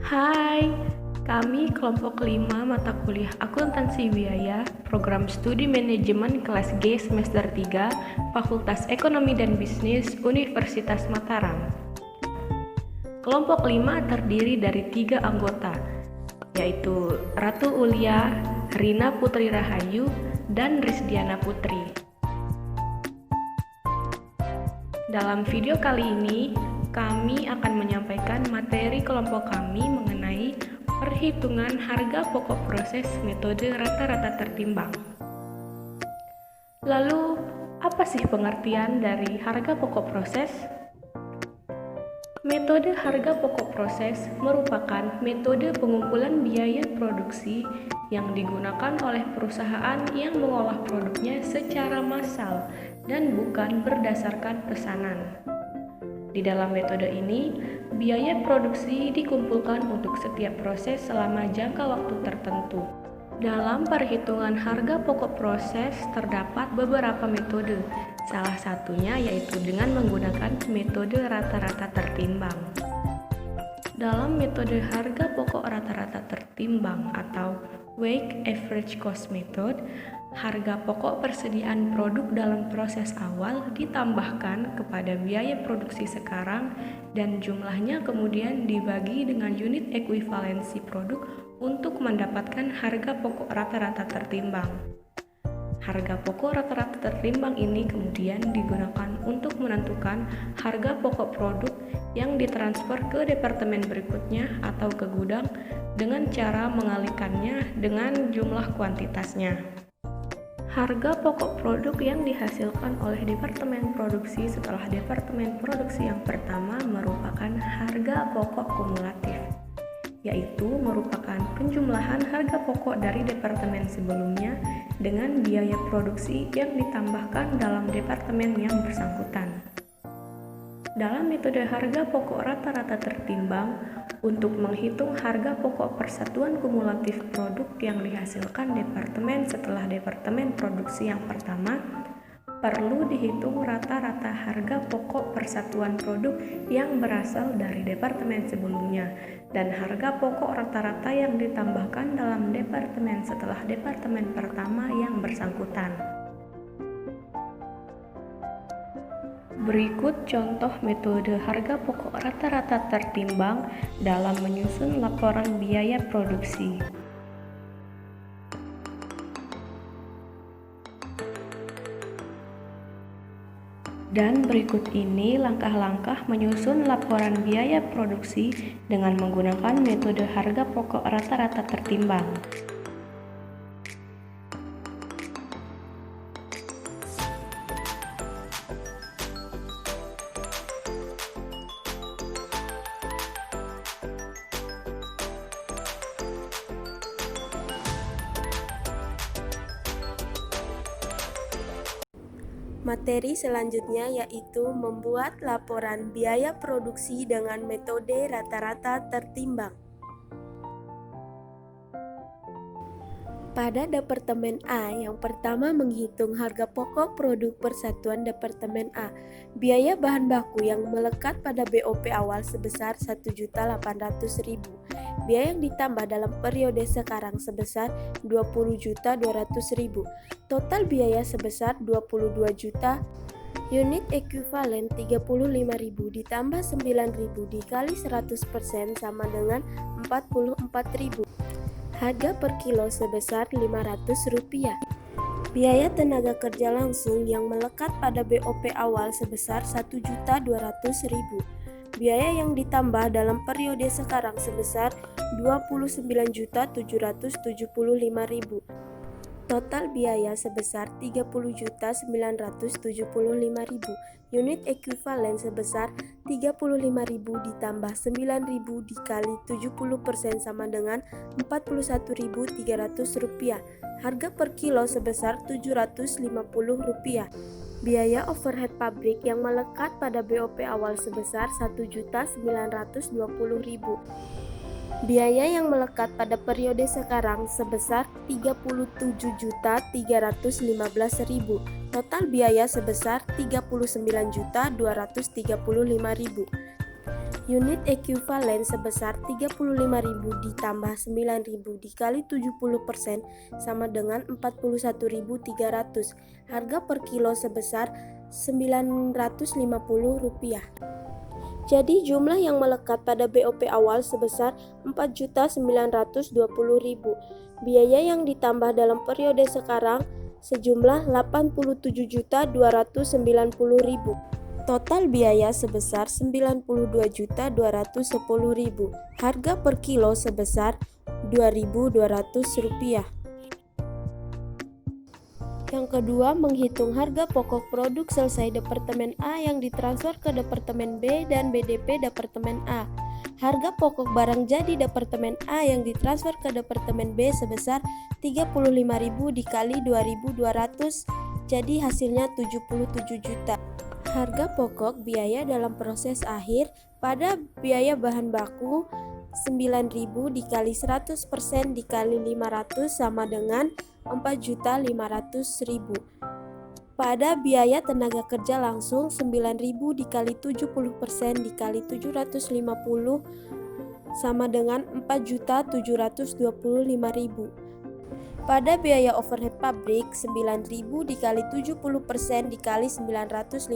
Hai, kami kelompok 5 mata kuliah Akuntansi Biaya, Program Studi Manajemen kelas G semester 3, Fakultas Ekonomi dan Bisnis, Universitas Mataram. Kelompok 5 terdiri dari 3 anggota, yaitu Ratu Ulia, Rina Putri Rahayu, dan Rizdiana Putri. Dalam video kali ini, kami akan menyampaikan materi kelompok kami mengenai perhitungan harga pokok proses metode rata-rata tertimbang. Lalu, apa sih pengertian dari harga pokok proses? Metode harga pokok proses merupakan metode pengumpulan biaya produksi yang digunakan oleh perusahaan yang mengolah produknya secara massal dan bukan berdasarkan pesanan. Di dalam metode ini, biaya produksi dikumpulkan untuk setiap proses selama jangka waktu tertentu. Dalam perhitungan harga pokok proses terdapat beberapa metode, salah satunya yaitu dengan menggunakan metode rata-rata tertimbang. Dalam metode harga pokok rata-rata tertimbang atau Weighted Average Cost Method, harga pokok persediaan produk dalam proses awal ditambahkan kepada biaya produksi sekarang dan jumlahnya kemudian dibagi dengan unit ekuivalensi produk untuk mendapatkan harga pokok rata-rata tertimbang. Harga pokok rata-rata tertimbang ini kemudian digunakan untuk menentukan harga pokok produk yang ditransfer ke departemen berikutnya atau ke gudang dengan cara mengalihkannya dengan jumlah kuantitasnya. Harga pokok produk yang dihasilkan oleh departemen produksi setelah departemen produksi yang pertama merupakan harga pokok kumulatif, yaitu merupakan penjumlahan harga pokok dari departemen sebelumnya dengan biaya produksi yang ditambahkan dalam departemen yang bersangkutan. Dalam metode harga pokok rata-rata tertimbang, untuk menghitung harga pokok persatuan kumulatif produk yang dihasilkan departemen setelah departemen produksi yang pertama, perlu dihitung rata-rata harga pokok persatuan produk yang berasal dari departemen sebelumnya dan harga pokok rata-rata yang ditambahkan dalam departemen setelah departemen pertama yang bersangkutan. Berikut contoh metode harga pokok rata-rata tertimbang dalam menyusun laporan biaya produksi. Dan berikut ini langkah-langkah menyusun laporan biaya produksi dengan menggunakan metode harga pokok rata-rata tertimbang. Materi selanjutnya yaitu membuat laporan biaya produksi dengan metode rata-rata tertimbang. Pada Departemen A, yang pertama menghitung harga pokok produk persatuan Departemen A. Biaya bahan baku yang melekat pada BOP awal sebesar Rp1.800.000. Biaya yang ditambah dalam periode sekarang sebesar Rp20.200.000. Total biaya sebesar Rp22 juta. Unit ekuivalen Rp35.000 ditambah Rp9.000 dikali 100% sama dengan Rp44.000. Harga per kilo sebesar Rp500. Biaya tenaga kerja langsung yang melekat pada BOP awal sebesar Rp1.200.000. Biaya yang ditambah dalam periode sekarang sebesar Rp29.775.000. Total biaya sebesar Rp30.975.000. Unit ekuivalen sebesar Rp35.000 ditambah Rp9.000 dikali 70% sama dengan Rp41.300. Harga per kilo sebesar Rp750. Biaya overhead pabrik yang melekat pada BOP awal sebesar Rp1.920.000. Biaya yang melekat pada periode sekarang sebesar Rp37.315.000. Total biaya sebesar Rp39.235.000. Unit ekuivalen sebesar 35.000 ditambah 9.000 dikali 70% sama dengan 41.300. Harga per kilo sebesar Rp950. Jadi jumlah yang melekat pada BOP awal sebesar Rp4.920.000. Biaya yang ditambah dalam periode sekarang sejumlah Rp82.290.000. Total biaya sebesar Rp92.210.000. Harga per kilo sebesar Rp2.200. Yang kedua, menghitung harga pokok produk selesai Departemen A yang ditransfer ke Departemen B dan BDP Departemen A. Harga pokok barang jadi Departemen A yang ditransfer ke Departemen B sebesar Rp35.000 dikali Rp2.200, jadi hasilnya Rp77 juta. Harga pokok biaya dalam proses akhir pada biaya bahan baku Rp9.000 dikali 100% dikali 500 sama dengan Rp4.500.000. Pada biaya tenaga kerja langsung Rp9.000 dikali 70% dikali 750 sama dengan Rp4.725.000. Pada biaya overhead pabrik Rp9.000 dikali 70% dikali 950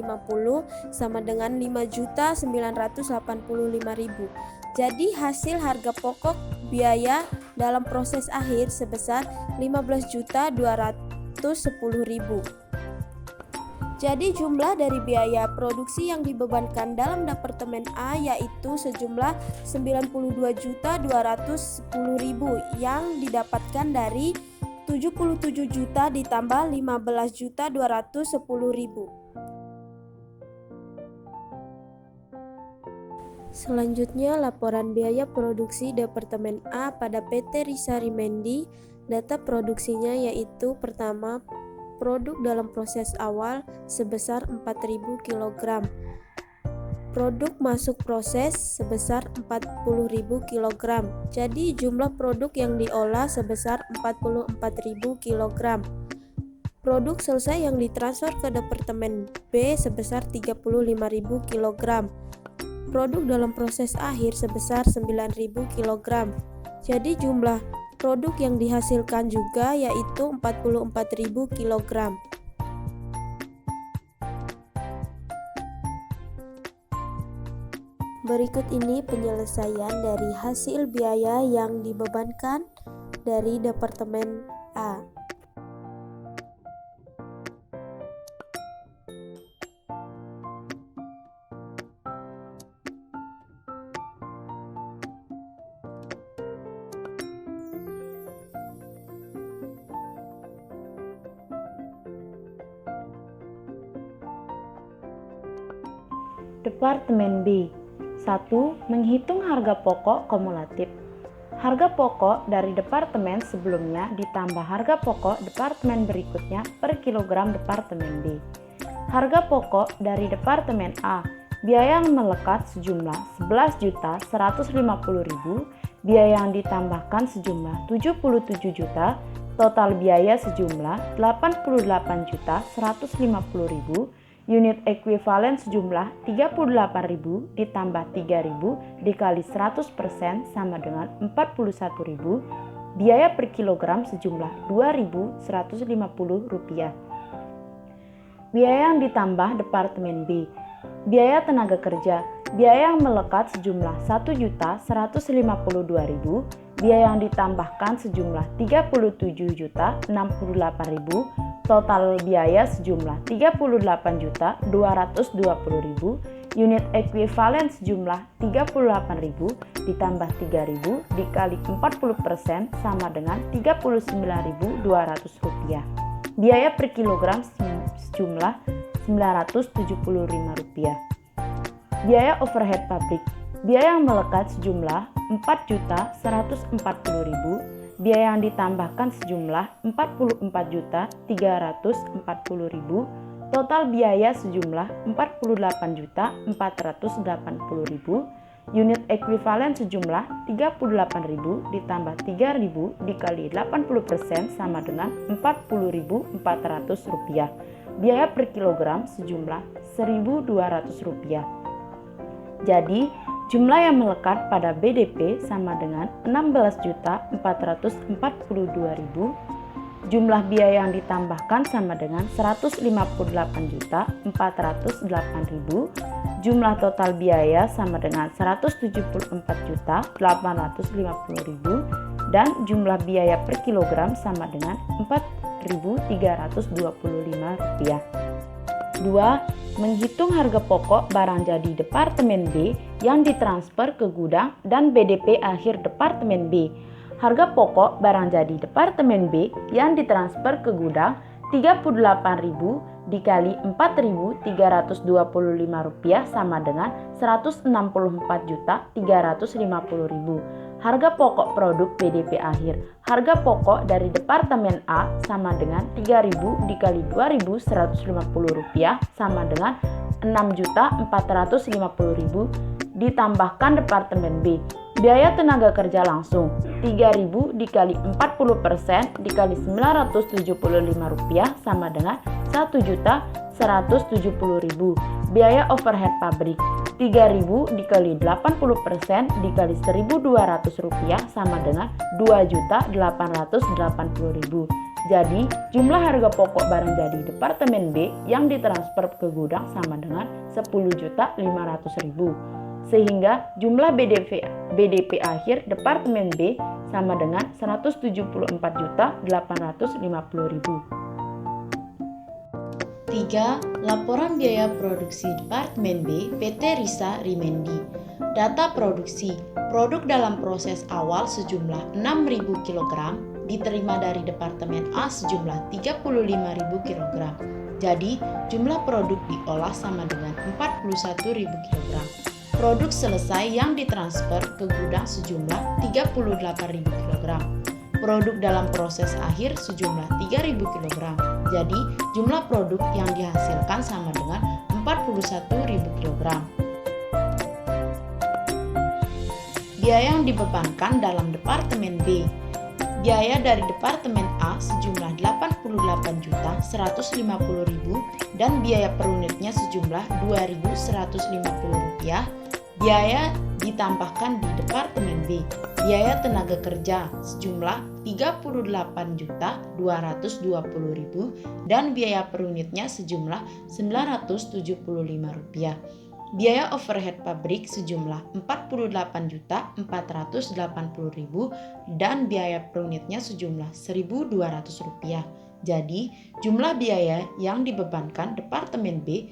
sama dengan Rp5.985.000. Jadi hasil harga pokok biaya dalam proses akhir sebesar Rp15.210.000. Jadi jumlah dari biaya produksi yang dibebankan dalam Departemen A yaitu sejumlah Rp97.210.000 yang didapatkan dari 77 juta ditambah 15.210.000. Selanjutnya, laporan biaya produksi Departemen A pada PT Risari Mendi. Data produksinya yaitu pertama, produk dalam proses awal sebesar 4.000 kg. Produk masuk proses sebesar 40.000 kg. Jadi jumlah produk yang diolah sebesar 44.000 kg. Produk selesai yang ditransfer ke Departemen B sebesar 35.000 kg. Produk dalam proses akhir sebesar 9.000 kg. Jadi jumlah produk yang dihasilkan juga yaitu 44.000 kg. Berikut ini penyelesaian dari hasil biaya yang dibebankan dari Departemen A. Departemen B. 1. Menghitung harga pokok kumulatif. Harga pokok dari departemen sebelumnya ditambah harga pokok departemen berikutnya per kilogram departemen B. Harga pokok dari departemen A. Biaya yang melekat sejumlah Rp11.150.000, biaya yang ditambahkan sejumlah Rp77 juta, total biaya sejumlah Rp88.150.000, unit ekuivalen sejumlah 38.000 ditambah 3.000 dikali 100% sama dengan 41.000, biaya per kilogram sejumlah Rp2.150. Biaya yang ditambah Departemen B. Biaya tenaga kerja, biaya yang melekat sejumlah Rp1.152.000, biaya yang ditambahkan sejumlah Rp37.068.000, total biaya sejumlah Rp38.220.000, unit ekuivalen sejumlah 38.000 ditambah 3.000 dikali 40% sama dengan Rp39.200. Biaya per kilogram sejumlah Rp975. Biaya overhead pabrik, biaya yang melekat sejumlah Rp4.140.000, biaya yang ditambahkan sejumlah Rp44.340.000, total biaya sejumlah Rp48.480.000, unit ekuivalen sejumlah 38.000 ditambah 3.000 dikali 80% sama dengan Rp40.400. Biaya per kilogram sejumlah Rp1.200. Jadi, Jumlah yang melekat pada BDP sama dengan 16.442.000. Jumlah biaya yang ditambahkan sama dengan 158.408.000. Jumlah total biaya sama dengan 174.850.000 dan jumlah biaya per kilogram sama dengan Rp4.325. 2. Menghitung harga pokok barang jadi Departemen B yang ditransfer ke gudang dan BDP akhir Departemen B. Harga pokok barang jadi Departemen B yang ditransfer ke gudang Rp38.000 dikali Rp4.325 sama dengan Rp164.350.000. Harga pokok produk BDP akhir. Harga pokok dari Departemen A sama dengan Rp3.000 dikali Rp2.150 sama dengan Rp6.450.000 ditambahkan Departemen B. Biaya tenaga kerja langsung Rp3.000 dikali 40% dikali Rp975 sama dengan Rp1.170.000. Biaya overhead pabrik Rp3.000 dikali 80% dikali Rp1.200 sama dengan Rp2.880.000. Jadi, jumlah harga pokok barang jadi Departemen B yang ditransfer ke gudang sama dengan Rp10.500.000. Sehingga jumlah BDP akhir Departemen B sama dengan Rp174.850.000. 3. Laporan biaya produksi Departemen B PT Risa Rimendi. Data produksi produk dalam proses awal sejumlah 6.000 kg diterima dari Departemen A sejumlah 35.000 kg. Jadi, jumlah produk diolah sama dengan 41.000 kg. Produk selesai yang ditransfer ke gudang sejumlah 38.000 kg. Produk dalam proses akhir sejumlah 3.000 kg. Jadi, jumlah produk yang dihasilkan sama dengan 41.000 kg. Biaya yang dibebankan dalam Departemen B. Biaya dari Departemen A sejumlah Rp88.150.000 dan biaya per unitnya sejumlah Rp2.150. Biaya ditambahkan di Departemen B. Biaya tenaga kerja sejumlah Rp38.220.000 dan biaya per unitnya sejumlah Rp975. Biaya overhead pabrik sejumlah Rp48.480.000 dan biaya per unitnya sejumlah Rp1.200. Jadi, jumlah biaya yang dibebankan Departemen B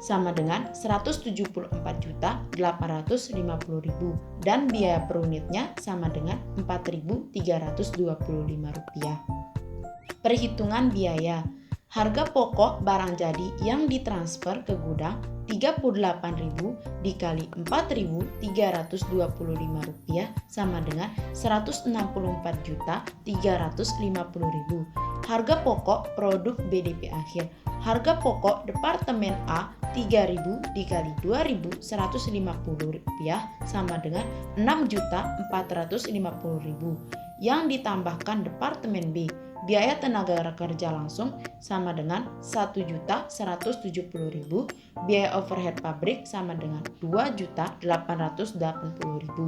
sama dengan Rp174.850.000 dan biaya per unitnya sama dengan Rp4.325. Perhitungan biaya. Harga pokok barang jadi yang ditransfer ke gudang Rp38.000 dikali Rp4.325 sama dengan Rp164.350.000. Harga pokok produk BDP akhir. Harga pokok Departemen A Rp3.000 dikali Rp2.150 sama dengan Rp6.450.000 yang ditambahkan Departemen B. Biaya tenaga kerja langsung sama dengan Rp1.170.000, biaya overhead pabrik sama dengan Rp2.880.000.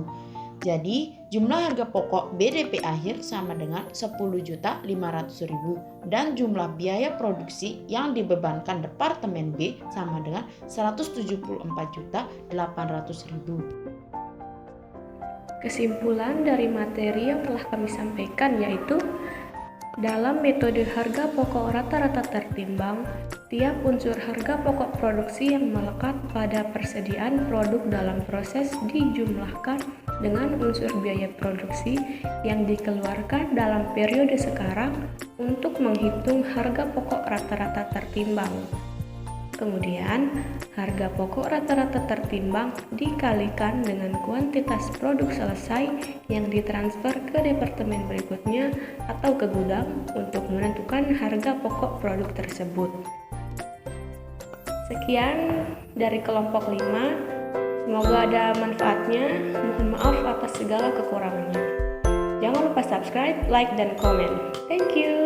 Jadi, jumlah harga pokok BDP akhir sama dengan Rp10.500.000 dan jumlah biaya produksi yang dibebankan Departemen B sama dengan Rp174.800.000. Kesimpulan dari materi yang telah kami sampaikan yaitu dalam metode harga pokok rata-rata tertimbang, tiap unsur harga pokok produksi yang melekat pada persediaan produk dalam proses dijumlahkan dengan unsur biaya produksi yang dikeluarkan dalam periode sekarang untuk menghitung harga pokok rata-rata tertimbang. Kemudian, harga pokok rata-rata tertimbang dikalikan dengan kuantitas produk selesai yang ditransfer ke departemen berikutnya atau ke gudang untuk menentukan harga pokok produk tersebut. Sekian dari kelompok 5. Semoga ada manfaatnya. Mohon maaf atas segala kekurangannya. Jangan lupa subscribe, like, dan komen. Thank you.